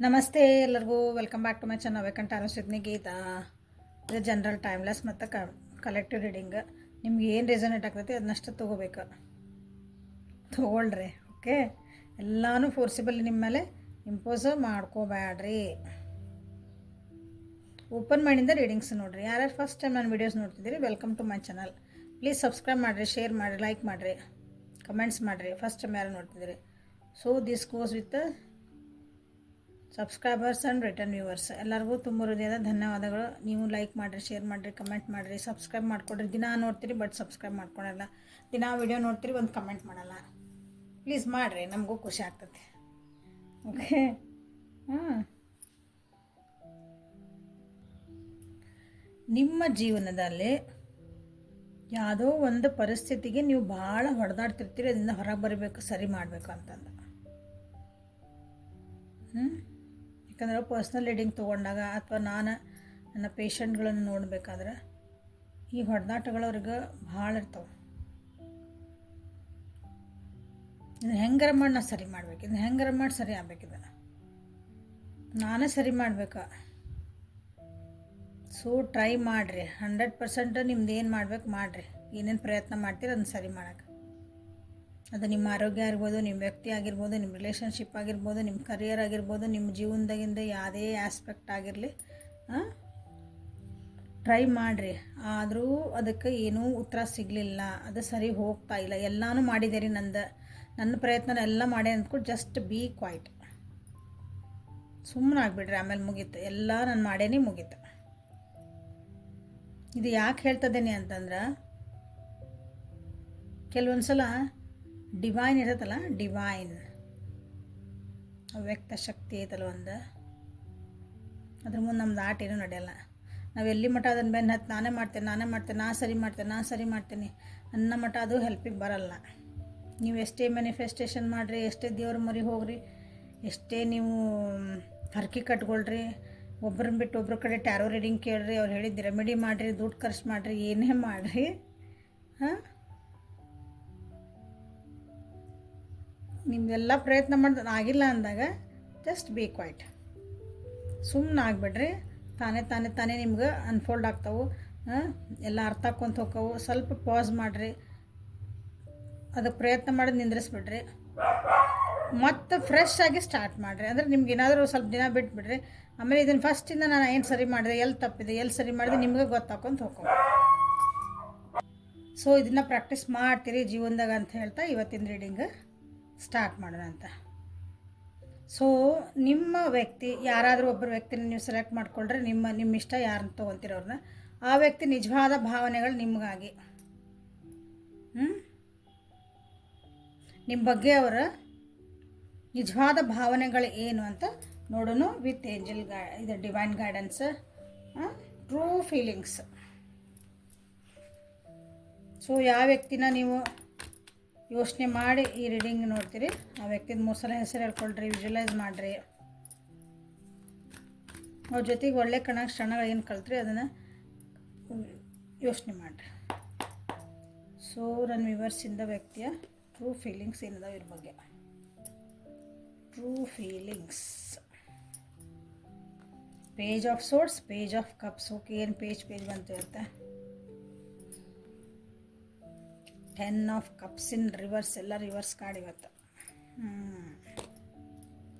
ನಮಸ್ತೆ ಎಲ್ಲರಿಗೂ welcome back to my channel ವೇಕಂಟ್ ಆರೋಸಿದ್ನಿ ಗೀತಾ. ಇದು ಜನರಲ್ ಟೈಮ್ಲೆಸ್ ಮತ್ತು ಕಲೆಕ್ಟಿವ್ ರೀಡಿಂಗ್. ನಿಮ್ಗೆ ಏನು ರೆಸನೇಟ್ ಆಗ್ತೈತಿ ಅದನ್ನಷ್ಟು ತೊಗೊಳ್ರಿ. ಓಕೆ, ಎಲ್ಲನೂ ಫೋರ್ಸಿಬಲ್ ನಿಮ್ಮ ಮೇಲೆ ಇಂಪೋಸ್ ಮಾಡ್ಕೋಬೇಡ್ರಿ. ಓಪನ್ ಮೈಂಡಿಂದ ರೀಡಿಂಗ್ಸ್ ನೋಡಿರಿ. ಯಾರ್ಯಾರು ಫಸ್ಟ್ ಟೈಮ್ ನಾನು ವೀಡಿಯೋಸ್ ನೋಡ್ತಿದ್ದೀರಿ, welcome to my channel. Please subscribe ಮಾಡಿರಿ, ಶೇರ್ ಮಾಡಿರಿ, ಲೈಕ್ ಮಾಡಿರಿ, ಕಮೆಂಟ್ಸ್ ಮಾಡಿರಿ. ಫಸ್ಟ್ ಟೈಮ್ ಯಾರು ನೋಡ್ತಿದ್ದೀರಿ. So this goes with subscribers and return viewers ಎಲ್ಲರಿಗೂ ತುಂಬ ಹೃದಯದ ಧನ್ಯವಾದಗಳು. ನೀವು ಲೈಕ್ ಮಾಡಿರಿ, ಶೇರ್ ಮಾಡಿರಿ, ಕಮೆಂಟ್ ಮಾಡಿರಿ, ಸಬ್ಸ್ಕ್ರೈಬ್ ಮಾಡ್ಕೊಡ್ರಿ. ದಿನ ನೋಡ್ತೀರಿ ಬಟ್ ಸಬ್ಸ್ಕ್ರೈಬ್ ಮಾಡ್ಕೊಳಲ್ಲ, ದಿನ ವಿಡಿಯೋ ನೋಡ್ತೀರಿ ಒಂದು ಕಮೆಂಟ್ ಮಾಡಲ್ಲ. ಪ್ಲೀಸ್ ಮಾಡಿರಿ, ನಮಗೂ ಖುಷಿ ಆಗ್ತದೆ. ಓಕೆ, ನಿಮ್ಮ ಜೀವನದಲ್ಲಿ ಯಾವುದೋ ಒಂದು ಪರಿಸ್ಥಿತಿಗೆ ನೀವು ಭಾಳ ಹೊಡೆದಾಡ್ತಿರ್ತೀರಿ, ಅದರಿಂದ ಹೊರಗೆ ಬರಬೇಕು, ಸರಿ ಮಾಡಬೇಕು ಅಂತಂದು. ಯಾಕಂದ್ರೆ ಪರ್ಸ್ನಲ್ ರೀಡಿಂಗ್ ತೊಗೊಂಡಾಗ ಅಥವಾ ನಾನು ನನ್ನ ಪೇಷಂಟ್ಗಳನ್ನು ನೋಡಬೇಕಾದ್ರೆ ಈ ಹೊಡೆದಾಟಗಳು ಅವ್ರಿಗೆ ಭಾಳ ಇರ್ತಾವೆ. ಇದನ್ನು ಹೆಂಗಾರ ಮಾಡಿ ನಾನು ಸರಿ ಮಾಡ್ಬೇಕು, ಇದನ್ನು ಹೆಂಗಾರ ಮಾಡಿ ಸರಿ ಆಗ್ಬೇಕಿದೆ, ನಾನೇ ಸರಿ ಮಾಡ್ಬೇಕಾ. ಸೊ ಟ್ರೈ ಮಾಡಿರಿ, 100% ನಿಮ್ದು ಏನು ಮಾಡ್ಬೇಕು ಮಾಡಿರಿ. ಏನೇನು ಪ್ರಯತ್ನ ಮಾಡ್ತೀರಿ ಅದನ್ನು ಸರಿ ಮಾಡೋಕ್ಕೆ. ಅದು ನಿಮ್ಮ ಆರೋಗ್ಯ ಆಗಿರ್ಬೋದು, ನಿಮ್ಮ ವ್ಯಕ್ತಿ ಆಗಿರ್ಬೋದು, ನಿಮ್ಮ ರಿಲೇಷನ್ಶಿಪ್ ಆಗಿರ್ಬೋದು, ನಿಮ್ಮ ಕರಿಯರ್ ಆಗಿರ್ಬೋದು, ನಿಮ್ಮ ಜೀವನದಾಗಿಂದ ಯಾವುದೇ ಆಸ್ಪೆಕ್ಟ್ ಆಗಿರಲಿ, ಟ್ರೈ ಮಾಡಿರಿ. ಆದರೂ ಅದಕ್ಕೆ ಏನೂ ಉತ್ತರ ಸಿಗಲಿಲ್ಲ, ಅದು ಸರಿ ಹೋಗ್ತಾ ಇಲ್ಲ. ಎಲ್ಲನೂ ಮಾಡಿದೆ ರೀ, ನನ್ನ ಪ್ರಯತ್ನ ಎಲ್ಲ ಮಾಡಿ ಅಂದ್ಕೊಂಡು ಜಸ್ಟ್ ಬಿ ಕ್ವೈಟ್, ಸುಮ್ಮನೆ ಆಗಿಬಿಡ್ರಿ. ಆಮೇಲೆ ಮುಗೀತು, ಎಲ್ಲ ನಾನು ಮಾಡೇನಿ, ಮುಗೀತು. ಇದು ಯಾಕೆ ಹೇಳ್ತದೇನೆ ಅಂತಂದ್ರೆ, ಕೆಲವೊಂದು ಸಲ ಡಿವೈನ್ ಇರತ್ತಲ್ಲ, ಡಿವೈನ್ ಅವ್ಯಕ್ತ ಶಕ್ತಿ ಐತಲ್ಲ ಒಂದು, ಅದ್ರ ಮುಂದೆ ನಮ್ದು ಆಟ ಏನೂ ನಡೆಯಲ್ಲ. ನಾವು ಎಲ್ಲಿ ಮಠ ಅದನ್ನು ಬೆನ್ನು ಹತ್ತು ನಾನೇ ಮಾಡ್ತೇನೆ, ನಾ ಸರಿ ಮಾಡ್ತೇನೆ ಅನ್ನೋ ಮಠ ಅದು ಹೆಲ್ಪಿಗೆ ಬರಲ್ಲ. ನೀವು ಎಷ್ಟೇ ಮ್ಯಾನಿಫೆಸ್ಟೇಷನ್ ಮಾಡಿರಿ, ಎಷ್ಟೇ ದೇವ್ರ ಮರಿ ಹೋಗ್ರಿ, ಎಷ್ಟೇ ನೀವು ಹರಕೆ ಕಟ್ಕೊಳ್ರಿ, ಒಬ್ಬರನ್ನ ಬಿಟ್ಟು ಒಬ್ಬರ ಕಡೆ ಟ್ಯಾರೋ ರೀಡಿಂಗ್ ಕೇಳ್ರಿ, ಅವ್ರು ಹೇಳಿದ್ದು ರೆಮಿಡಿ ಮಾಡಿರಿ, ದುಡ್ಡು ಖರ್ಚು ಮಾಡಿರಿ, ಏನೇ ಮಾಡಿರಿ, ನಿಮ್ದೆಲ್ಲ ಪ್ರಯತ್ನ ಮಾಡಿದ್ರೆ ಆಗಿಲ್ಲ ಅಂದಾಗ ಜಸ್ಟ್ ಬಿ ಕ್ವೈಟ್, ಸುಮ್ಮನೆ ಆಗಿಬಿಡ್ರಿ. ತಾನೇ ನಿಮ್ಗೆ ಅನ್ಫೋಲ್ಡ್ ಆಗ್ತಾವೆ, ಎಲ್ಲ ಅರ್ಥ ಆಕ್ಕೊಂತ ಹೋಕ್ಕವು. ಸ್ವಲ್ಪ ಪಾಸ್ ಮಾಡಿರಿ, ಅದಕ್ಕೆ ಪ್ರಯತ್ನ ಮಾಡೋದು ನಿಂದ್ರಿಸ್ಬಿಡ್ರಿ, ಮತ್ತು ಫ್ರೆಶ್ ಆಗಿ ಸ್ಟಾರ್ಟ್ ಮಾಡಿರಿ. ಅಂದರೆ ನಿಮ್ಗೆ ಏನಾದರೂ ಸ್ವಲ್ಪ ದಿನ ಬಿಟ್ಬಿಡ್ರಿ. ಆಮೇಲೆ ಇದನ್ನು ಫಸ್ಟಿಂದ ನಾನು ಏನು ಸರಿ ಮಾಡಿದೆ, ಎಲ್ಲಿ ತಪ್ಪಿದೆ, ಎಲ್ಲಿ ಸರಿ ಮಾಡಿದೆ ನಿಮ್ಗೆ ಗೊತ್ತಾಕೊಂತ ಹೋಗೋ. ಸೊ ಇದನ್ನು ಪ್ರಾಕ್ಟೀಸ್ ಮಾಡ್ತೀರಿ ಜೀವನದಾಗ ಅಂತ ಹೇಳ್ತಾ ಇವತ್ತಿನ ರೀಡಿಂಗ್ ಸ್ಟಾರ್ಟ್ ಮಾಡೋಣ ಅಂತ. ಸೊ ನಿಮ್ಮ ವ್ಯಕ್ತಿ ಯಾರಾದರೂ ಒಬ್ಬರು ವ್ಯಕ್ತಿನ ನೀವು ಸೆಲೆಕ್ಟ್ ಮಾಡ್ಕೊಂಡ್ರೆ, ನಿಮ್ಮ ಇಷ್ಟ ಯಾರನ್ನ ತೊಗೊತೀರವ್ರನ್ನ, ಆ ವ್ಯಕ್ತಿ ನಿಜವಾದ ಭಾವನೆಗಳು ನಿಮಗಾಗಿ, ನಿಮ್ಮ ಬಗ್ಗೆ ಅವರ ನಿಜವಾದ ಭಾವನೆಗಳು ಏನು ಅಂತ ನೋಡೋಣ ವಿತ್ ಏಂಜಲ್ ಇದು divine guidance, true feelings. So ಯಾವ ವ್ಯಕ್ತಿನ ನೀವು ಯೋಚನೆ ಮಾಡಿ ಈ ರೀಡಿಂಗ್ ನೋಡ್ತೀರಿ, ಆ ವ್ಯಕ್ತಿದ 3 ಸಲ ಹೆಸರು ಹೇಳ್ಕೊಳ್ರಿ, ವಿಜುವಲೈಸ್ ಮಾಡಿರಿ. ಅವ್ರ ಜೊತೆಗೆ ಒಳ್ಳೆ ಕ್ಷಣಗಳು ಏನು ಕಲ್ತ್ರಿ ಅದನ್ನು ಯೋಚನೆ ಮಾಡಿರಿ. ಸೊ ನನ್ನ ವಿವರ್ಸಿಂದ ವ್ಯಕ್ತಿಯ ಟ್ರೂ ಫೀಲಿಂಗ್ಸ್ ಏನಿದಾವೆ ಇದ್ರ ಬಗ್ಗೆ. True feelings, page of swords, page of cups. Okay, ಏನು ಪೇಜ್ ಬಂತು ಇರುತ್ತೆ. 10 ಆಫ್ ಕಪ್ಸ್ ಇನ್ ರಿವರ್ಸ್, ಎಲ್ಲ ರಿವರ್ಸ್ ಕಾರ್ಡ್ ಇವತ್ತು.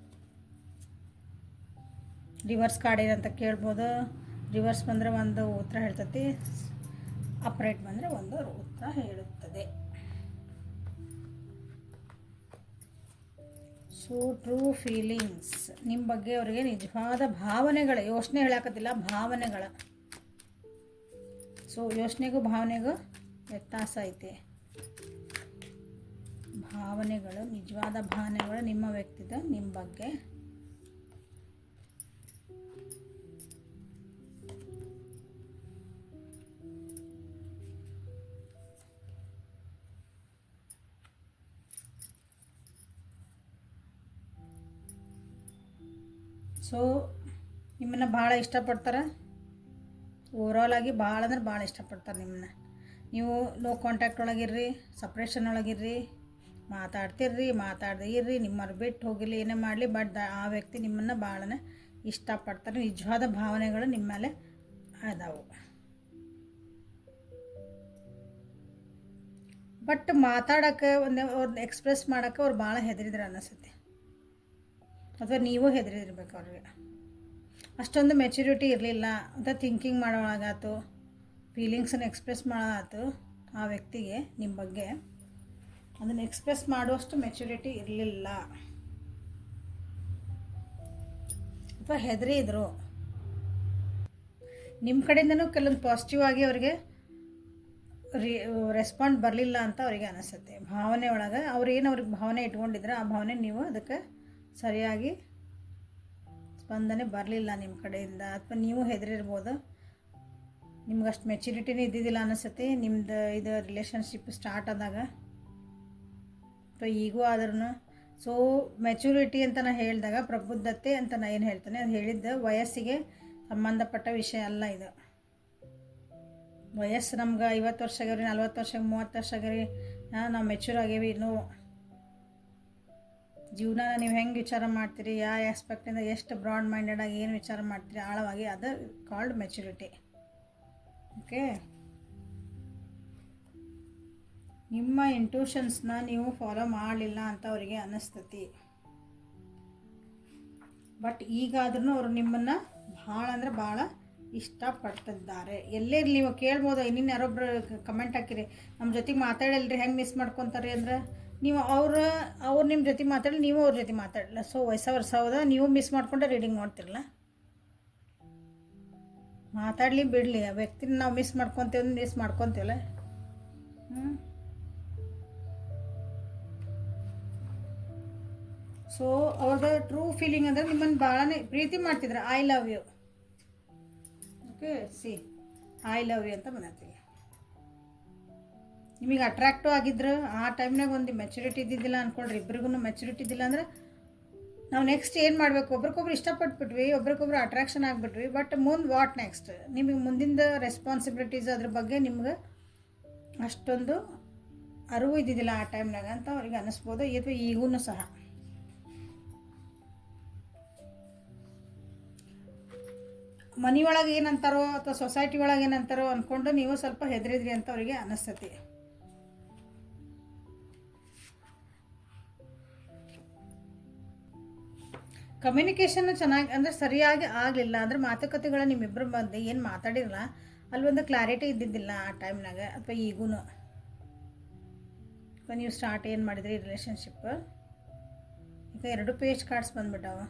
ರಿವರ್ಸ್ ಕಾರ್ಡ್ ಏನಂತ ಕೇಳ್ಬೋದು. ರಿವರ್ಸ್ ಬಂದರೆ ಒಂದು ಉತ್ತರ ಹೇಳ್ತೈತಿ, ಅಪ್ರೈಟ್ ಬಂದರೆ ಒಂದು ಉತ್ತರ ಹೇಳುತ್ತದೆ. ಸೊ ಟ್ರೂ ಫೀಲಿಂಗ್ಸ್, ನಿಮ್ಮ ಬಗ್ಗೆ ಅವರಿಗೆ ನಿಜವಾದ ಭಾವನೆಗಳು, ಯೋಚನೆ ಹೇಳಾಕತ್ತಿಲ್ಲ, ಭಾವನೆಗಳು. ಸೊ ಯೋಚನೆಗೂ ಭಾವನೆಗೂ ವ್ಯತ್ಯಾಸ ಐತಿ. ಭಾವನೆಗಳು, ನಿಜವಾದ ಭಾವನೆಗಳು ನಿಮ್ಮ ವ್ಯಕ್ತಿದ ನಿಮ್ಮ ಬಗ್ಗೆ. ಸೊ ನಿಮ್ಮನ್ನು ಭಾಳ ಇಷ್ಟಪಡ್ತಾರೆ, ಓವರಾಲ್ ಆಗಿ ಭಾಳ ಅಂದ್ರೆ ಭಾಳ ಇಷ್ಟಪಡ್ತಾರೆ ನಿಮ್ಮನ್ನ. ನೀವು ಲೋ ಕಾಂಟ್ಯಾಕ್ಟ್ ಒಳಗಿರ್ರಿ, ಸಪ್ರೇಷನ್ ಒಳಗಿರ್ರಿ, ಮಾತಾಡದೇ ಇರ್ರಿ, ನಿಮ್ಮವ್ರು ಬಿಟ್ಟು ಹೋಗಿರಲಿ, ಏನೇ ಮಾಡಲಿ, ಬಟ್ ಆ ವ್ಯಕ್ತಿ ನಿಮ್ಮನ್ನು ಭಾಳನೇ ಇಷ್ಟಪಡ್ತಾರೆ. ನಿಜವಾದ ಭಾವನೆಗಳು ನಿಮ್ಮ ಮೇಲೆ ಅದಾವು. ಬಟ್ ಮಾತಾಡೋಕ್ಕೆ ಅವ್ರನ್ನ ಎಕ್ಸ್ಪ್ರೆಸ್ ಮಾಡೋಕ್ಕೆ ಅವ್ರು ಭಾಳ ಹೆದರಿದ್ರು ಅನ್ನಿಸುತ್ತೆ, ಅಥವಾ ನೀವು ಹೆದರಿರ್ಬೇಕು ಅವ್ರಿಗೆ. ಅಷ್ಟೊಂದು ಮೆಚುರಿಟಿ ಇರಲಿಲ್ಲ ಅಂತ ಥಿಂಕಿಂಗ್ ಮಾಡೋಳಾಗಾತು, ಫೀಲಿಂಗ್ಸನ್ನು ಎಕ್ಸ್ಪ್ರೆಸ್ ಮಾಡೋದಾಯ್ತು ಆ ವ್ಯಕ್ತಿಗೆ ನಿಮ್ಮ ಬಗ್ಗೆ. ಅದನ್ನು ಎಕ್ಸ್ಪ್ರೆಸ್ ಮಾಡುವಷ್ಟು ಮೆಚುರಿಟಿ ಇರಲಿಲ್ಲ, ಅಥವಾ ಹೆದರಿ ಇದ್ರು. ನಿಮ್ಮ ಕಡೆಯಿಂದನೂ ಕೆಲವೊಂದು ಪಾಸಿಟಿವ್ ಆಗಿ ಅವ್ರಿಗೆ ರೆಸ್ಪಾಂಡ್ ಬರಲಿಲ್ಲ ಅಂತ ಅವರಿಗೆ ಅನಿಸುತ್ತೆ. ಭಾವನೆ ಒಳಗೆ ಅವ್ರಿಗೆ ಭಾವನೆ ಇಟ್ಕೊಂಡಿದ್ರೆ ಆ ಭಾವನೆ ನೀವು ಅದಕ್ಕೆ ಸರಿಯಾಗಿ ಸ್ಪಂದನೆ ಬರಲಿಲ್ಲ ನಿಮ್ಮ ಕಡೆಯಿಂದ, ಅಥವಾ ನೀವು ಹೆದರಿರ್ಬೋದು. ನಿಮ್ಗೆ ಅಷ್ಟು ಮೆಚುರಿಟಿನೇ ಇದ್ದಿದ್ದಿಲ್ಲ ಅನಿಸುತ್ತೆ ನಿಮ್ದು ಇದು ರಿಲೇಷನ್ಶಿಪ್ ಸ್ಟಾರ್ಟ್ ಆದಾಗ, ಅಥವಾ ಈಗೂ ಆದ್ರೂ. ಸೊ ಮೆಚುರಿಟಿ ಅಂತ ನಾನು ಹೇಳಿದಾಗ, ಪ್ರಬುದ್ಧತೆ ಅಂತ ನಾನು ಏನು ಹೇಳ್ತೇನೆ, ಅದು ಹೇಳಿದ್ದು ವಯಸ್ಸಿಗೆ ಸಂಬಂಧಪಟ್ಟ ವಿಷಯ ಅಲ್ಲ. ಇದು ವಯಸ್ಸು ನಮ್ಗೆ 50 ವರ್ಷ ಆಗ್ಯಾವ್ರಿ, 40 ವರ್ಷ, 30 ವರ್ಷ ಆಗ್ಯಾವ್ರಿ, ನಾವು ಮೆಚೂರ್ ಆಗೇವಿ. ಇನ್ನೂ ಜೀವನ ನೀವು ಹೆಂಗೆ ವಿಚಾರ ಮಾಡ್ತೀರಿ, ಯಾವ ಆಸ್ಪೆಕ್ಟಿಂದ ಎಷ್ಟು ಬ್ರಾಡ್ ಮೈಂಡೆಡಾಗಿ ಏನು ವಿಚಾರ ಮಾಡ್ತೀರಿ ಆಳವಾಗಿ, ಅದು ಕಾಲ್ಡ್ ಮೆಚುರಿಟಿ. ಓಕೆ, ನಿಮ್ಮ ಇಂಟ್ಯೂಷನ್ಸ್ನ ನೀವು ಫಾಲೋ ಮಾಡಲಿಲ್ಲ ಅಂತ ಅವರಿಗೆ ಅನ್ನಿಸ್ತತಿ. ಬಟ್ ಈಗಾದ್ರೂ ಅವರು ನಿಮ್ಮನ್ನು ಭಾಳ ಅಂದ್ರೆ ಭಾಳ ಇಷ್ಟಪಡ್ತಿದ್ದಾರೆ. ಎಲ್ಲೇ ನೀವು ಕೇಳ್ಬೋದು, ಇನ್ನಿನ್ನು ಯಾರೊಬ್ರು ಕಮೆಂಟ್ ಹಾಕಿರಿ, ನಮ್ಮ ಜೊತೆಗೆ ಮಾತಾಡಲ್ರಿ, ಹೆಂಗೆ ಮಿಸ್ ಮಾಡ್ಕೊತಾರೆ ಅಂದ್ರೆ, ನೀವು ಅವ್ರು ನಿಮ್ಮ ಜೊತೆ ಮಾತಾಡಲಿ, ನೀವು ಅವ್ರ ಜೊತೆ ಮಾತಾಡಲ್ಲ. ಸೊ ವರ್ಷ ಹೌದಾ, ನೀವು ಮಿಸ್ ಮಾಡ್ಕೊಂಡ್ರೆ ರೀಡಿಂಗ್ ಮಾಡ್ತಿರಲ್ಲ. ಮಾತಾಡಲಿ ಬಿಡಲಿ, ಆ ವ್ಯಕ್ತಿನ ನಾವು ಮಿಸ್ ಮಾಡ್ಕೊತೀವಲ್ಲ. ಸೊ ಅವ್ರದ್ದು ಟ್ರೂ ಫೀಲಿಂಗ್ ಅಂದರೆ ನಿಮ್ಮನ್ನು ಭಾಳನೇ ಪ್ರೀತಿ ಮಾಡ್ತಿದ್ರು. I love you. Okay, see I love you ಅಂತ ಬಂದೈತಿ. ನಿಮಗೆ ಅಟ್ರಾಕ್ಟಿವ್ ಆಗಿದ್ರು ಆ ಟೈಮ್ನಾಗ ಒಂದು ಮೆಚುರಿಟಿ ಇದ್ದಿದ್ದಿಲ್ಲ ಅಂದ್ಕೊಳ್ರಿ, ಇಬ್ರಿಗೂ ಮೆಚುರಿಟಿ ಇದ್ದಿಲ್ಲ ಅಂದ್ರೆ ನಾವು ನೆಕ್ಸ್ಟ್ ಏನು ಮಾಡಬೇಕು, ಒಬ್ರಿಗೊಬ್ರು ಇಷ್ಟಪಟ್ಬಿಟ್ವಿ, ಒಬ್ರಿಗೊಬ್ರು ಅಟ್ರಾಕ್ಷನ್ ಆಗಿಬಿಟ್ವಿ. ಬಟ್ ಮುಂದೆ ವಾಟ್ ನೆಕ್ಸ್ಟ್, ನಿಮಗೆ ಮುಂದಿನ ರೆಸ್ಪಾನ್ಸಿಬಿಲಿಟೀಸ್ ಅದ್ರ ಬಗ್ಗೆ ನಿಮ್ಗೆ ಅಷ್ಟೊಂದು ಅರಿವು ಇದ್ದಿದ್ದಿಲ್ಲ ಆ ಟೈಮ್ನಾಗ ಅಂತ ಅವ್ರಿಗೆ ಅನ್ನಿಸ್ಬೋದು, ಅಥವಾ ಈಗೂ ಸಹ. ಮನೆಯೊಳಗೆ ಏನಂತಾರೋ ಅಥವಾ ಸೊಸೈಟಿ ಒಳಗೆ ಏನಂತಾರೋ ಅಂದ್ಕೊಂಡು ನೀವು ಸ್ವಲ್ಪ ಹೆದರಿದ್ರಿ ಅಂತ ಅವರಿಗೆ ಅನ್ನಿಸ್ತತಿ. ಕಮ್ಯುನಿಕೇಷನ್ ಚೆನ್ನಾಗಿ ಅಂದರೆ ಸರಿಯಾಗಿ ಆಗಲಿಲ್ಲ ಅಂದರೆ, ಮಾತುಕತೆಗಳು ನಿಮ್ಮಿಬ್ಬರ ಮಧ್ಯೆ ಏನು ಮಾತಾಡಿರಲ್ಲ ಅಲ್ಲಿ ಒಂದು ಕ್ಲಾರಿಟಿ ಇದ್ದಿದ್ದಿಲ್ಲ ಆ ಟೈಮ್ನಾಗ, ಅಥವಾ ಈಗೂ. ಅಥವಾ ನೀವು ಸ್ಟಾರ್ಟ್ ಏನು ಮಾಡಿದ್ರಿ ರಿಲೇಷನ್ಶಿಪ್, ಈಗ 2 ಪೇಜ್ ಕಾರ್ಡ್ಸ್ ಬಂದ್ಬಿಟ್ಟಾವ.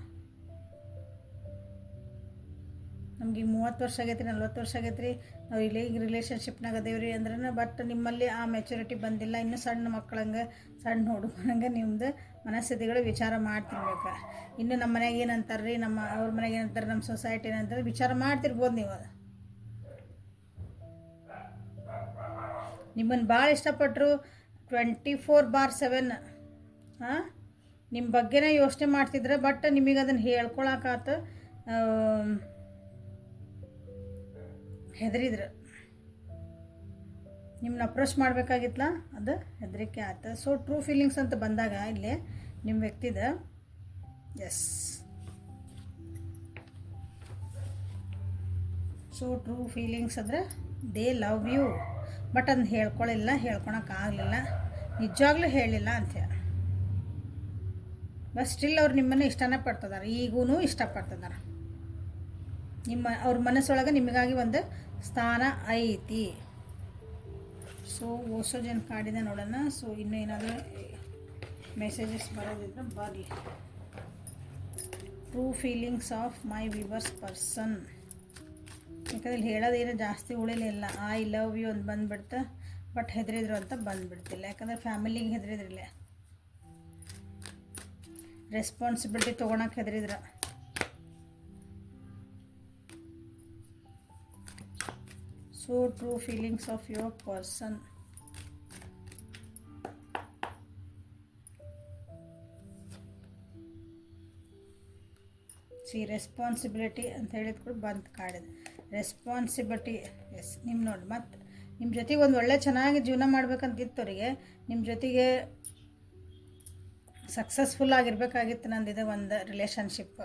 ನಮ್ಗೆ ಈಗ 30 ವರ್ಷ ಆಗೈತ್ರಿ, 40 ವರ್ಷ ಆಗೈತ್ರಿ, ನಾವು ಈಗ ರಿಲೇಷನ್ಶಿಪ್ನಾಗ ಅದೇವ್ರಿ ಅಂದ್ರೆ, ಬಟ್ ನಿಮ್ಮಲ್ಲಿ ಆ ಮೆಚುರಿಟಿ ಬಂದಿಲ್ಲ. ಇನ್ನೂ ಸಣ್ಣ ಮಕ್ಕಳಂಗೆ, ಸಣ್ಣ ಹುಡುಗರಂಗೆ ನಿಮ್ಮದು ಮನಸ್ಥಿತಿಗಳು ವಿಚಾರ ಮಾಡ್ತಿರ್ಬೇಕು. ಇನ್ನು ನಮ್ಮ ಮನೆಯಾಗ ಏನಂತಾರೆ ರೀ, ಅವ್ರ ಮನೆಗೆ ಏನಂತಾರೆ, ನಮ್ಮ ಸೊಸೈಟಿ ಏನಂತಾರೆ ವಿಚಾರ ಮಾಡ್ತಿರ್ಬೋದು ನೀವು. ನಿಮ್ಮನ್ನು ಭಾಳ ಇಷ್ಟಪಟ್ಟರು 24/7 ನಿಮ್ಮ ಬಗ್ಗೆನೇ ಯೋಚನೆ ಮಾಡ್ತಿದ್ರೆ, ಬಟ್ ನಿಮಗೆ ಅದನ್ನು ಹೇಳ್ಕೊಳಕಾತ ಹೆದರಿದ್ರು. ನಿಮ್ಮನ್ನ ಅಪ್ರೋಚ್ ಮಾಡಬೇಕಾಗಿತ್ತಲ್ಲ, ಅದು ಹೆದರಿಕೆ ಆಯ್ತು. ಸೊ ಟ್ರೂ ಫೀಲಿಂಗ್ಸ್ ಅಂತ ಬಂದಾಗ ಇಲ್ಲಿ ನಿಮ್ಮ ವ್ಯಕ್ತಿದ ಎಸ್. ಸೊ ಟ್ರೂ ಫೀಲಿಂಗ್ಸ್ ಅಂದರೆ ದೇ ಲವ್ ಯು, ಬಟ್ ಅದನ್ನ ಹೇಳ್ಕೊಳಕ್ಕಾಗಲಿಲ್ಲ, ನಿಜವಾಗ್ಲೂ ಹೇಳಿಲ್ಲ ಅಂತೇಳಿ. ಬಟ್ ಸ್ಟಿಲ್ ಅವ್ರು ನಿಮ್ಮನ್ನು ಇಷ್ಟನೇ ಪಡ್ತಿದ್ದಾರೆ, ಈಗೂ ಇಷ್ಟಪಡ್ತಿದ್ದಾರೆ. ಅವ್ರ ಮನಸ್ಸೊಳಗೆ ನಿಮಗಾಗಿ ಒಂದು ಸ್ಥಾನ ಐತಿ. ಸೊ ಓಸೋಜನ್ ಕಾರ್ಡಿಂದ ನೋಡೋಣ. ಸೊ ಇನ್ನೂ ಏನಾದರೂ ಮೆಸೇಜಸ್ ಬರೋದಿದ್ರೆ ಬರಲಿ. True feelings of my viewers person. ಯಾಕಂದ್ರೆ ಇಲ್ಲಿ ಹೇಳೋದೇನು ಜಾಸ್ತಿ ಉಳಿಲಿಲ್ಲ. ಐ ಲವ್ ಯು ಅಂತ ಬಂದುಬಿಡ್ತು, ಬಟ್ ಹೆದರಿದ್ರು ಅಂತ ಬಂದುಬಿಡ್ತಿಲ್ಲ. ಯಾಕಂದರೆ ಫ್ಯಾಮಿಲಿಗೆ ಹೆದರಿದ್ರಿಲ್ಲ, ರೆಸ್ಪಾನ್ಸಿಬಿಲಿಟಿ ತೊಗೊಳಕ್ಕೆ ಹೆದರಿದ್ರು. So true feelings of your person. See responsibility ಅಂತ ಹೇಳಿದ ಕೂಡ ಬಂದು ಕಾಡಿದೆ. Responsibility S. ನೋಡಿ ಮತ್ತು ನಿಮ್ಮ ಜೊತೆಗೆ ಒಂದು ಒಳ್ಳೆ ಚೆನ್ನಾಗಿ ಜೀವನ ಮಾಡ್ಬೇಕಂತಿತ್ತು ಅವರಿಗೆ. ನಿಮ್ಮ ಜೊತೆಗೆ ಸಕ್ಸಸ್ಫುಲ್ ಆಗಿರ್ಬೇಕಾಗಿತ್ತು ನಂದಿದೆ ಒಂದು ರಿಲೇಷನ್ಶಿಪ್.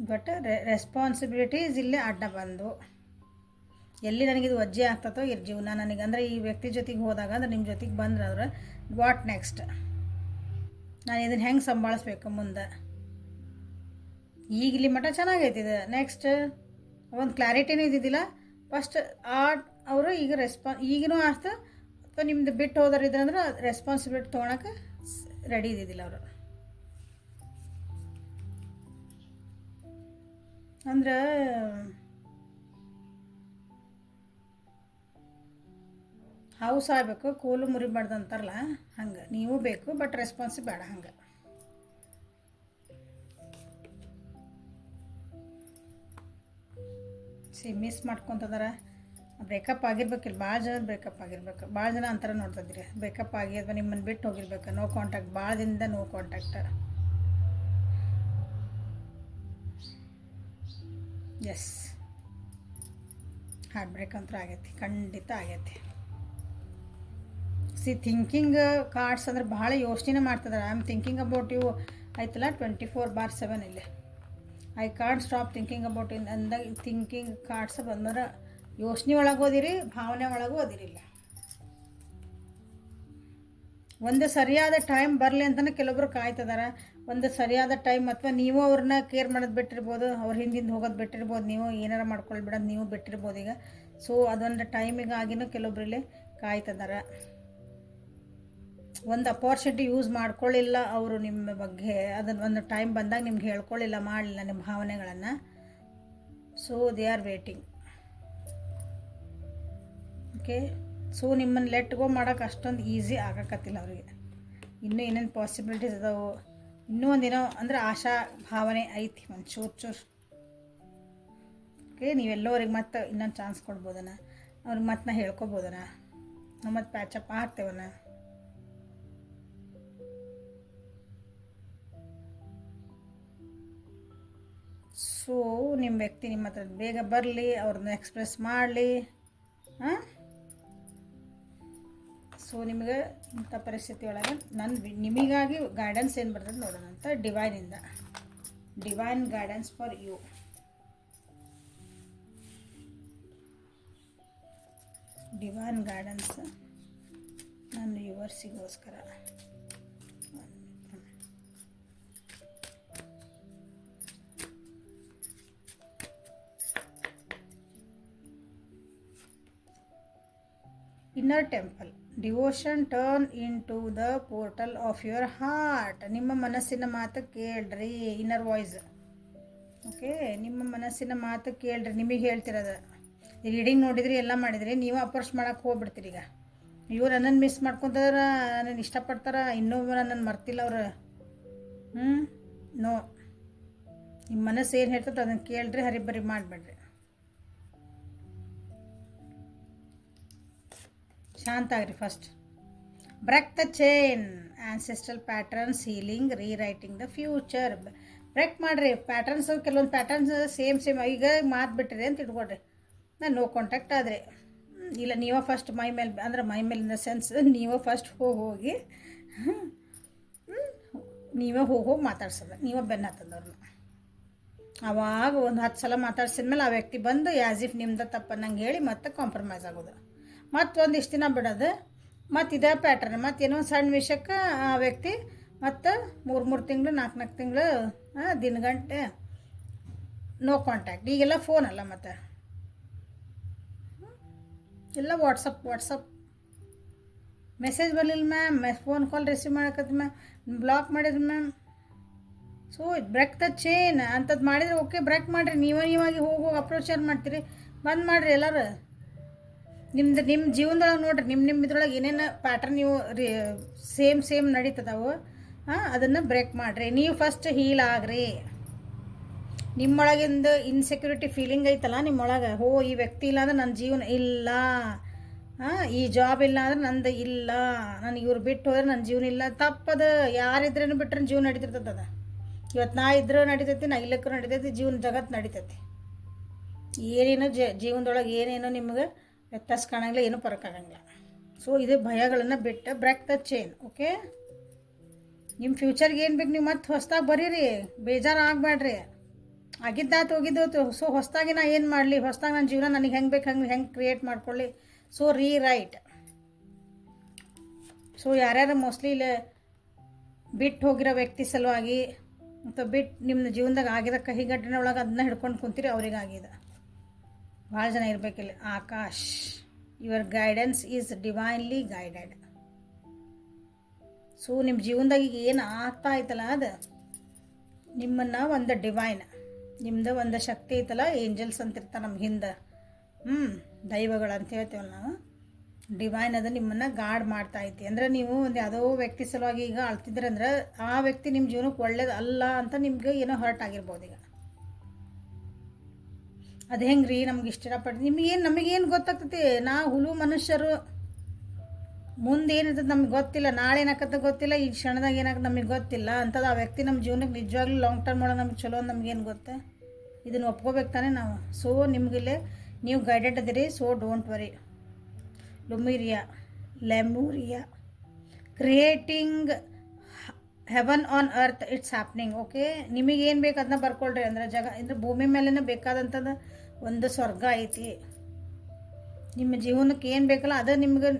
ಬಟ್ ರೆಸ್ಪಾನ್ಸಿಬಿಲಿಟೀಸ್ ಇಲ್ಲೇ ಅಡ್ಡ ಬಂದು ಎಲ್ಲಿ ನನಗಿದು ವಜ್ಜೆ ಆಗ್ತದೋ ಜೀವನ ನನಗೆ ಅಂದರೆ ಈ ವ್ಯಕ್ತಿ ಜೊತೆಗೆ ಹೋದಾಗ ಅಂದ್ರೆ ನಿಮ್ಮ ಜೊತೆಗೆ ಬಂದ್ರೆ ವಾಟ್ ನೆಕ್ಸ್ಟ್, ನಾನು ಇದನ್ನು ಹೆಂಗೆ ಸಂಭಾಳಿಸ್ಬೇಕು ಮುಂದೆ. ಈಗ ಇಲ್ಲಿ ಮಟ್ಟ ಚೆನ್ನಾಗೈತಿದೆ, ನೆಕ್ಸ್ಟ್ ಒಂದು ಕ್ಲಾರಿಟಿನೂ ಇದ್ದಿದ್ದಿಲ್ಲ. ಫಸ್ಟ್ ಅವರು ಈಗ ಈಗಿನೂ ಅಷ್ಟು ಅಥವಾ ನಿಮ್ದು ಬಿಟ್ಟು ಹೋದವ್ರು ಇದ್ರಂದ್ರೆ ರೆಸ್ಪಾನ್ಸಿಬಿಲಿಟಿ ತೊಗೊಳಕ್ಕೆ ರೆಡಿ ಇದ್ದಿದ್ದಿಲ್ಲ ಅವರು. ಅಂದ್ರೆ ಹೌಸ್ ಆಗಬೇಕು, ಕೂಲು ಮುರಿಬಾರ್ದು ಅಂತಾರಲ್ಲ ಹಂಗೆ ನೀವು ಬೇಕು, ಬಟ್ ರೆಸ್ಪಾನ್ಸಿ ಬೇಡ. ಹಂಗೆ ಮಿಸ್ ಮಾಡ್ಕೊತದಾರ. ಬ್ರೇಕಪ್ ಆಗಿರ್ಬೇಕಿಲ್ಲ, ಭಾಳ ಜನ ಬ್ರೇಕಪ್ ಆಗಿರ್ಬೇಕು. ಭಾಳ ಜನ ಅಂತರ ನೋಡ್ತಿದ್ರಿ ಬ್ರೇಕಪ್ ಆಗಿ ಅಥವಾ ನಿಮ್ಮನ್ನು ಬಿಟ್ಟು ಹೋಗಿರ್ಬೇಕು, ನೋ ಕಾಂಟ್ಯಾಕ್ಟ್, ಭಾಳ ದಿನದಿಂದ no contact. Yes, heart break ಅಂತೂ ಆಗೈತಿ, ಖಂಡಿತ ಆಗೈತಿ. ಥಿಂಕಿಂಗ್ ಕಾರ್ಡ್ಸ್ ಅಂದ್ರೆ ಭಾಳ ಯೋಚನೆ ಮಾಡ್ತಿದ್ದಾರೆ. I am thinking about you ಆಯ್ತಲ್ಲ 24/7 ಇಲ್ಲಿ. I can't stop thinking about in ಅಂದಾಗ ಥಿಂಕಿಂಗ್ ಕಾರ್ಡ್ಸ್ ಬಂದ್ರೆ ಯೋಚನೆ ಒಳಗೆ ಓದಿರಿ, ಭಾವನೆ ಒಳಗೂ ಓದಿರಿಲ್ಲ. ಒಂದು ಸರಿಯಾದ ಟೈಮ್ ಬರಲಿ ಅಂತಲೇ ಕೆಲವೊಬ್ರು ಕಾಯ್ತಿದಾರೆ. ಒಂದು ಸರಿಯಾದ ಟೈಮ್ ಅಥವಾ ನೀವು ಅವ್ರನ್ನ ಕೇರ್ ಮಾಡೋದು ಬಿಟ್ಟಿರ್ಬೋದು, ಅವ್ರ ಹಿಂದಿಂದ ಹೋಗೋದು ಬಿಟ್ಟಿರ್ಬೋದು, ನೀವು ಏನಾರು ಮಾಡ್ಕೊಳ್ಬಿಡೋದು ನೀವು ಬಿಟ್ಟಿರ್ಬೋದು ಈಗ. ಸೊ ಅದೊಂದು ಟೈಮಿಗಾಗಿನೂ ಕೆಲವೊಬ್ರಲ್ಲಿ ಕಾಯ್ತಿದ್ದಾರೆ. ಒಂದು ಅಪಾರ್ಚುನಿಟಿ ಯೂಸ್ ಮಾಡ್ಕೊಳ್ಳಿಲ್ಲ ಅವರು ನಿಮ್ಮ ಬಗ್ಗೆ, ಅದನ್ನು ಒಂದು ಟೈಮ್ ಬಂದಾಗ ನಿಮ್ಗೆ ಹೇಳ್ಕೊಳ್ಳಿಲ್ಲ, ಮಾಡಲಿಲ್ಲ ನಿಮ್ಮ ಭಾವನೆಗಳನ್ನು. So they are waiting. Okay, so ನಿಮ್ಮನ್ನು ಲೆಟ್ ಗೋ ಮಾಡೋಕೆ ಅಷ್ಟೊಂದು ಈಸಿ ಆಗಕತ್ತಿಲ್ಲ ಅವರಿಗೆ. ಇನ್ನೂ ಏನೇನು ಪಾಸಿಬಿಲಿಟೀಸ್ ಅದಾವೆ, ಇನ್ನೂ ಒಂದೇನೋ ಅಂದರೆ ಆಶಾ ಭಾವನೆ ಐತಿ ಒಂದು ಚೂರು. ಓಕೆ, ನೀವೆಲ್ಲೋ ಅವ್ರಿಗೆ ಮತ್ತೆ ಇನ್ನೊಂದು ಚಾನ್ಸ್ ಕೊಡ್ಬೋದನ, ಅವ್ರಿಗೆ ಮತ್ತೆ ನಾ ಹೇಳ್ಕೊಬೋದನ, ನಾವು ಮತ್ತೆ ಪ್ಯಾಚಪ್ ಆಗ್ತೇವನ. ಸೊ ನಿಮ್ಮ ವ್ಯಕ್ತಿ ನಿಮ್ಮ ಹತ್ರ ಬೇಗ ಬರಲಿ, ಅವ್ರನ್ನ ಎಕ್ಸ್ಪ್ರೆಸ್ ಮಾಡಲಿ. ಹಾಂ, ಸೊ ನಿಮಗೆ ಇಂಥ ಪರಿಸ್ಥಿತಿ ಒಳಗೆ ನಿಮಗಾಗಿ ಗೈಡೆನ್ಸ್ ಏನು ಬರ್ತದೆ ನೋಡೋಣ ಅಂತ ಡಿವೈನಿಂದ. Divine guidance for you. Divine guidance ನನ್ನ ಯುವರ್ಸಿಗೋಸ್ಕರ. Inner temple. Devotion turn into the portal of your heart. ನಿಮ್ಮ ಮನಸ್ಸಿನ ಮಾತು ಕೇಳ್ರಿ, ಇನ್ನರ್ ವಾಯ್ಸ್. ಓಕೆ, ನಿಮ್ಮ ಮನಸ್ಸಿನ ಮಾತು ಕೇಳ್ರಿ. ನಿಮಗೆ ಹೇಳ್ತಿರೋದು ರೀಡಿಂಗ್ ನೋಡಿದ್ರಿ, ಎಲ್ಲ ಮಾಡಿದ್ರಿ, ನೀವು ಅಪ್ರೋಚ್ ಮಾಡೋಕೆ ಹೋಗ್ಬಿಡ್ತೀರಿ. ಈಗ ಇವ್ರು ನನ್ನನ್ನು ಮಿಸ್ ಮಾಡ್ಕೊತಾರ, ನನ್ನನ್ನು ಇಷ್ಟಪಡ್ತಾರ, ಇನ್ನೂ ನನ್ನನ್ನು ಮರ್ತಿಲ್ಲ ಅವರು. ನೋ, ನಿಮ್ಮ ಮನಸ್ಸು ಏನು ಹೇಳ್ತದೆ ಅದನ್ನು ಕೇಳ್ರಿ, ಹರಿಬರಿ ಮಾಡಿಬಿಡ್ರಿ. ಶಾಂತ ಆಗ್ರಿ. First break the chain, ancestral patterns, healing, rewriting the future. Break ಮಾಡಿರಿ ಪ್ಯಾಟರ್ನ್ಸ್. ಕೆಲವೊಂದು ಪ್ಯಾಟರ್ನ್ಸ್ ಸೇಮ್ ಈಗ ಮಾತು ಬಿಟ್ಟಿರಿ ಅಂತ ಇಟ್ಕೊಡ್ರಿ. ನಾನು ನೋ ಕಾಂಟ್ಯಾಕ್ಟ್ ಆದರೆ ಇಲ್ಲ, ನೀವೇ ಫಸ್ಟ್ ಮೈ ಮೇಲೆ ಅಂದ್ರೆ ಮೈ ಮೇಲೆ ಇನ್ ದ ಸೆನ್ಸ್ ನೀವೇ ಫಸ್ಟ್ ಹೋಗಿ ನೀವೇ ಹೋಗಿ ಮಾತಾಡ್ಸೋದು, ನೀವೇ ಬೆನ್ನು ಹತ್ತದವ್ರನ್ನ. ಆವಾಗ ಒಂದು 10 ಸಲ ಮಾತಾಡ್ಸಿದ್ಮೇಲೆ ಆ ವ್ಯಕ್ತಿ ಬಂದು ಆ್ಯಸ್ ಇಫ್ ನಿಮ್ದು ತಪ್ಪನ್ನಂಗೆ ಹೇಳಿ ಮತ್ತೆ ಕಾಂಪ್ರಮೈಸ್ ಆಗೋದು. ಮತ್ತು ಒಂದಿಷ್ಟು ದಿನ ಬಿಡೋದು, ಮತ್ತು ಇದೇ ಪ್ಯಾಟ್ರನ್. ಮತ್ತು ಏನೋ ಸಣ್ಣ ವಿಷಯಕ್ಕೆ ಆ ವ್ಯಕ್ತಿ ಮತ್ತು 3 ತಿಂಗಳು 4 ತಿಂಗಳು ದಿನಗಂಟೆ ನೋ ಕಾಂಟ್ಯಾಕ್ಟ್. ಈಗೆಲ್ಲ ಫೋನ್ ಅಲ್ಲ, ಮತ್ತು ಎಲ್ಲ ವಾಟ್ಸಪ್ ಮೆಸೇಜ್ ಬರಲಿಲ್ಲ ಮ್ಯಾಮ್, ಫೋನ್ ಕಾಲ್ ರಿಸೀವ್ ಮಾಡಕತ್ತಿ ಮ್ಯಾಮ್, ಬ್ಲಾಕ್ ಮಾಡಿದ್ರಿ ma'am. So break the chain ಅಂಥದ್ದು ಮಾಡಿದರೆ ಓಕೆ, ಬ್ರೇಕ್ ಮಾಡಿರಿ. ನೀವಾಗಿ ಹೋಗಿ ಅಪ್ರೋಚ್ ಏನು ಮಾಡ್ತೀರಿ, ಬಂದ್ ಮಾಡಿರಿ ಎಲ್ಲರೂ. ನಿಮ್ಮ ಜೀವನದೊಳಗೆ ನೋಡಿರಿ, ನಿಮ್ಮ ಇದ್ರೊಳಗೆ ಏನೇನು ಪ್ಯಾಟ್ರನ್ ನೀವು ಸೇಮ್ ನಡೀತದವು, ಅದನ್ನು ಬ್ರೇಕ್ ಮಾಡಿರಿ. ನೀವು ಫಸ್ಟ್ ಹೀಲ್ ಆಗ್ರಿ. ನಿಮ್ಮೊಳಗಿಂದ ಇನ್ಸೆಕ್ಯೂರಿಟಿ ಫೀಲಿಂಗ್ ಐತಲ್ಲ ನಿಮ್ಮೊಳಗೆ, ಈ ವ್ಯಕ್ತಿ ಇಲ್ಲ ಅಂದ್ರೆ ನನ್ನ ಜೀವನ ಇಲ್ಲ, ಈ ಜಾಬ್ ಇಲ್ಲ ಅಂದ್ರೆ ನಂದು ಇಲ್ಲ, ನನಗೆ ಇವ್ರು ಬಿಟ್ಟು ಹೋದ್ರೆ ನನ್ನ ಜೀವನ ಇಲ್ಲ. ತಪ್ಪದ. ಯಾರಿದ್ರೇನು ಬಿಟ್ರೆ ಜೀವನ ನಡೀತಿರ್ತದ. ಇವತ್ತು ನಾ ಇದ್ರೂ ನಡೀತೈತಿ, ನಾ ಇಲ್ಲಕ್ಕೂ ನಡೀತೈತಿ, ಜೀವನ ಜಗತ್ತು ನಡೀತೈತಿ. ಏನೇನೋ ಜೀವನದೊಳಗೆ ಏನೇನೋ ನಿಮ್ಗೆ ವ್ಯತ್ಯಾಸ ಕಾಣಂಗಿಲ್ಲ, ಏನೂ ಫರಕ್ ಆಗಂಗಿಲ್ಲ. ಸೊ ಇದೇ ಭಯಗಳನ್ನು ಬಿಟ್ಟು ಬ್ರೇಕ್ ದ ಚೈನ್. ಓಕೆ, ನಿಮ್ಮ ಫ್ಯೂಚರ್ಗೆ ಏನು ಬೇಕು ನೀವು ಮತ್ತೆ ಹೊಸ್ದಾಗಿ ಬರೀರಿ, ಬೇಜಾರು ಆಗಬೇಡ್ರಿ. ಆಗಿದ್ದಾತು ಹೋಗಿದ್ದೋತು. ಸೊ ಹೊಸ್ದಾಗಿ ನಾ ಏನು ಮಾಡಲಿ, ಹೊಸ್ದಾಗಿ ನನ್ನ ಜೀವನ ನನಗೆ ಹೆಂಗೆ ಬೇಕು ಹೆಂಗೆ ಕ್ರಿಯೇಟ್ ಮಾಡ್ಕೊಳ್ಳಿ. So right. ಸೊ ಯಾರ್ಯಾರು ಮೋಸ್ಟ್ಲಿ ಇಲ್ಲ ಬಿಟ್ಟು ಹೋಗಿರೋ ವ್ಯಕ್ತಿ ಸಲುವಾಗಿ ಅಥವಾ ಬಿಟ್ಟು ನಿಮ್ಮ ಜೀವನದಾಗ ಆಗಿರೋ ಕಹಿ ಘಟನೆ ಒಳಗೆ ಅದನ್ನ ಹಿಡ್ಕೊಂಡು ಕುಂತೀರಿ, ಅವ್ರಿಗಾಗಿದೆ. ಭಾಳ ಜನ ಇರಬೇಕಿಲ್ಲ. Akash, your guidance is divinely guided. So ನಿಮ್ಮ ಜೀವನದಾಗ ಈಗ ಏನು ಆಗ್ತಾ ಐತಲ್ಲ, ಅದು ನಿಮ್ಮನ್ನು ಒಂದು ಡಿವೈನ್, ನಿಮ್ಮದು ಒಂದು ಶಕ್ತಿ ಐತಲ್ಲ, ಏಂಜಲ್ಸ್ ಅಂತಿರ್ತಾರೆ ನಮ್ಮ ಹಿಂದೆ, ದೈವಗಳು ಅಂತ ಹೇಳ್ತೀವಲ್ಲ ನಾವು, ಡಿವೈನ್ ಅದು ನಿಮ್ಮನ್ನು ಗಾರ್ಡ್ ಮಾಡ್ತಾ ಐತಿ. ಅಂದರೆ ನೀವು ಒಂದು ಯಾವುದೋ ವ್ಯಕ್ತಿ ಸಲುವಾಗಿ ಈಗ ಅಳ್ತಿದ್ರೆ ಅಂದ್ರೆ ಆ ವ್ಯಕ್ತಿ ನಿಮ್ಮ ಜೀವನಕ್ಕೆ ಒಳ್ಳೇದು ಅಲ್ಲ ಅಂತ ನಿಮ್ಗೆ ಏನೋ ಹರ್ಟ್ ಆಗಿರ್ಬೋದು. ಈಗ ಅದು ಹೆಂಗೆ ರೀ, ನಮ್ಗೆ ಇಷ್ಟಪಟ್ಟು ನಮಗೇನು ಗೊತ್ತಾಗ್ತೈತಿ, ನಾ ಹುಲು ಮನುಷ್ಯರು, ಮುಂದೆ ಏನಿರ್ತದೆ ನಮ್ಗೆ ಗೊತ್ತಿಲ್ಲ, ನಾಳೆ ಏನಾಗತ್ತೆ ಗೊತ್ತಿಲ್ಲ, ಈ ಕ್ಷಣದಾಗ ಏನಾಗುತ್ತೆ ನಮಗೆ ಗೊತ್ತಿಲ್ಲ ಅಂಥದ್ದು ಆ ವ್ಯಕ್ತಿ ನಮ್ಮ ಜೀವನಕ್ಕೆ ನಿಜವಾಗ್ಲೂ ಲಾಂಗ್ ಟರ್ಮ್ ಒಳಗೆ ನಮ್ಗೆ ಚಲೋ ನಮಗೇನು ಗೊತ್ತೆ, ಇದನ್ನು ಒಪ್ಕೋಬೇಕು ತಾನೇ ನಾವು. ಸೊ ನಿಮಗಿಲ್ಲೇ ನೀವು ಗೈಡೆಡ್ ಅದಿರಿ. So don't worry. Lemuria creating heaven on earth, it's happening. Okay, ನಿಮಗೇನು ಬೇಕು ಅದನ್ನ ಬರ್ಕೊಳ್ರಿ. ಅಂದರೆ ಅಂದರೆ ಭೂಮಿ ಮೇಲೇ ಬೇಕಾದಂಥದ್ದು ಒಂದು ಸ್ವರ್ಗ ಐತಿ. ನಿಮ್ಮ ಜೀವನಕ್ಕೆ ಏನು ಬೇಕಲ್ಲ ಅದು ನಿಮ್ಗೆ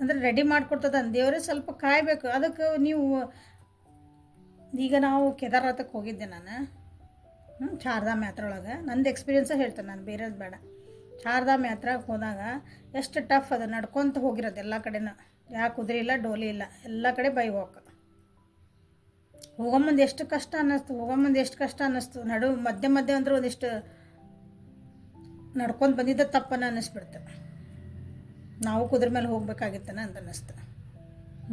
ಅಂದರೆ ರೆಡಿ ಮಾಡಿಕೊಡ್ತದ. ದೇವರೇ ಸ್ವಲ್ಪ ಕಾಯಬೇಕು ಅದಕ್ಕೆ. ನೀವು ಈಗ ನಾವು ಕೇದಾರನಾಥಕ್ಕೆ ಹೋಗಿದ್ದೆ ನಾನು, ಚಾರ್ಧಾಮ್ ಯಾತ್ರೆ ಒಳಗೆ. ನಂದು ಎಕ್ಸ್ಪೀರಿಯನ್ಸ ಹೇಳ್ತೇನೆ ನಾನು, ಬೇರೆದು ಬೇಡ. ಚಾರ್ಧಾಮ್ ಯಾತ್ರೆಗೆ ಹೋದಾಗ ಎಷ್ಟು ಟಫ್ ಅದು, ನಡ್ಕೊತ ಹೋಗಿರೋದು ಎಲ್ಲ ಕಡೆನೂ. ಯಾಕೆ ಕುದುರೆ ಇಲ್ಲ, ಡೋಲಿ ಇಲ್ಲ, ಎಲ್ಲ ಕಡೆ ಬೈ ವಾಕ್. ಹೋಗೋ ಎಷ್ಟು ಕಷ್ಟ ಅನ್ನಿಸ್ತು, ಮಧ್ಯೆ ಅಂದ್ರೆ ಒಂದಿಷ್ಟು ನಡ್ಕೊಂಡು ಬಂದಿದ್ದ ತಪ್ಪನ್ನು ಅನ್ನಿಸ್ಬಿಡ್ತು. ನಾವು ಕುದುರೆ ಮೇಲೆ ಹೋಗ್ಬೇಕಾಗಿತ್ತನ ಅಂತ ಅನ್ನಿಸ್ತು.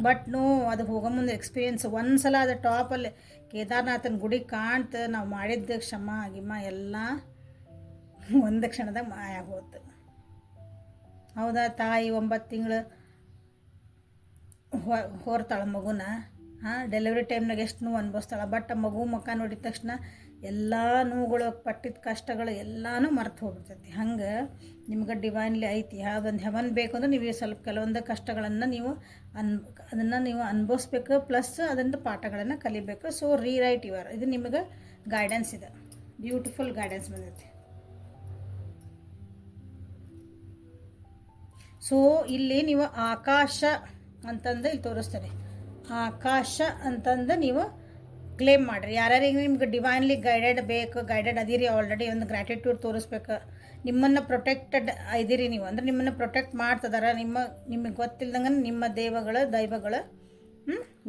ಬಟ್ ಅದು ಹೋಗೋ ಮುಂದೆ ಎಕ್ಸ್ಪೀರಿಯನ್ಸ್. ಒಂದು ಸಲ ಅದು ಟಾಪಲ್ಲಿ ಕೇದಾರನಾಥನ ಗುಡಿ ಕಾಣ್ತು, ನಾವು ಮಾಡಿದ್ದ ಗಿಮ್ಮ ಎಲ್ಲ ಒಂದು ಕ್ಷಣದಾಗ ಮಾಯ ಹೋತು. ಹೌದಾ, ತಾಯಿ 9 ತಿಂಗಳು ಹೊರ್ತಾಳೆ ಮಗುನ. ಡೆಲಿವರಿ ಟೈಮ್ನಾಗ ಎಷ್ಟು ನೋವು ಅನ್ಭವಿಸ್ತಾಳೆ. ಬಟ್ ಆ ಮಗು ಮುಖ ನೋಡಿದ ತಕ್ಷಣ ಎಲ್ಲ ನೋವುಗಳು, ಪಟ್ಟಿದ ಕಷ್ಟಗಳು ಎಲ್ಲನೂ ಮರ್ತು ಹೋಗ್ಬಿಡ್ತೈತಿ. ಹಂಗೆ ನಿಮ್ಗೆ ಡಿವೈನ್ಲಿ ಐತಿ. ಯಾವುದೊಂದು ಹೆವನ್ ಬೇಕು ಅಂದ್ರೆ ನೀವು ಸ್ವಲ್ಪ ಕೆಲವೊಂದು ಕಷ್ಟಗಳನ್ನು ನೀವು ಅದನ್ನು ನೀವು ಅನುಭವಿಸ್ಬೇಕು, ಪ್ಲಸ್ ಅದರಿಂದ ಪಾಠಗಳನ್ನು ಕಲಿಬೇಕು. ಸೊ ರೈಟ್ ಯುವರ್, ಇದು ನಿಮಗೆ ಗೈಡೆನ್ಸ್ ಇದೆ, ಬ್ಯೂಟಿಫುಲ್ ಗೈಡೆನ್ಸ್ ಬಂದೈತಿ. ಸೊ ಇಲ್ಲಿ ನೀವು ಆಕಾಶ ಅಂತಂದು ಇಲ್ಲಿ ತೋರಿಸ್ತಾರೆ. ಆಕಾಶ ಅಂತಂದು ನೀವು ಕ್ಲೇಮ್ ಮಾಡಿರಿ. ಯಾರ್ಯಾರಿಗೆ ನಿಮ್ಗೆ ಡಿವೈನ್ಲಿ ಗೈಡೆಡ್ ಅದೀರಿ, ಆಲ್ರೆಡಿ ಒಂದು ಗ್ರ್ಯಾಟಿಟ್ಯೂಡ್ ತೋರಿಸ್ಬೇಕು. ನಿಮ್ಮನ್ನು ಪ್ರೊಟೆಕ್ಟೆಡ್ ಇದ್ದೀರಿ ನೀವು, ಅಂದರೆ ನಿಮ್ಮನ್ನು ಪ್ರೊಟೆಕ್ಟ್ ಮಾಡ್ತಿದಾರೆ. ನಿಮಗೆ ಗೊತ್ತಿಲ್ದಂಗೆ ನಿಮ್ಮ ದೈವಗಳು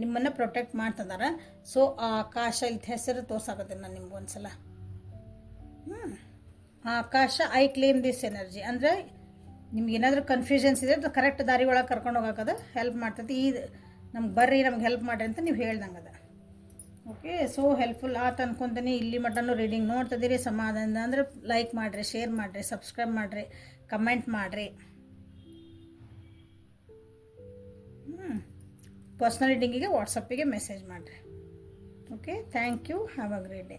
ನಿಮ್ಮನ್ನು ಪ್ರೊಟೆಕ್ಟ್ ಮಾಡ್ತಿದಾರೆ. ಸೊ ಆಕಾಶ ಇಲ್ಲಿ ಹೆಸರು ತೋರ್ಸಾಕತ್ತೀನಿ ನಾನು ನಿಮ್ಗೆ ಒಂದು ಸಲ. ಆಕಾಶ, ಐ ಕ್ಲೇಮ್ ದಿಸ್ ಎನರ್ಜಿ. ಅಂದರೆ ನಿಮ್ಗೆ ಏನಾದರೂ ಕನ್ಫ್ಯೂಷನ್ಸ್ ಇದೆ ಅದು ಕರೆಕ್ಟ್ ದಾರಿ ಒಳಗೆ ಕರ್ಕೊಂಡು ಹೋಗೋಕದ ಹೆಲ್ಪ್ ಮಾಡ್ತೈತಿ. ನಮ್ಗೆ ಬರ್ರಿ, ನಮ್ಗೆ ಹೆಲ್ಪ್ ಮಾಡಿರಿ ಅಂತ ನೀವು ಹೇಳ್ದಂಗೆ ಅದ. ಓಕೆ, ಸೊ ಹೆಲ್ಪ್ಫುಲ್ ಆತ ಅನ್ಕೊತೀನಿ. ಇಲ್ಲಿ ಮಟನೂ ರೀಡಿಂಗ್ ನೋಡ್ತಿದ್ದೀರಿ ಸಮಾಧಾನದಿಂದ ಅಂದರೆ ಲೈಕ್ ಮಾಡಿರಿ, ಶೇರ್ ಮಾಡಿರಿ, ಸಬ್ಸ್ಕ್ರೈಬ್ ಮಾಡಿರಿ, ಕಮೆಂಟ್ ಮಾಡಿರಿ. ಪರ್ಸ್ನಲ್ ರೀಡಿಂಗಿಗೆ ವಾಟ್ಸಪ್ಪಿಗೆ ಮೆಸೇಜ್ ಮಾಡಿರಿ. Okay, thank you. Have a great day.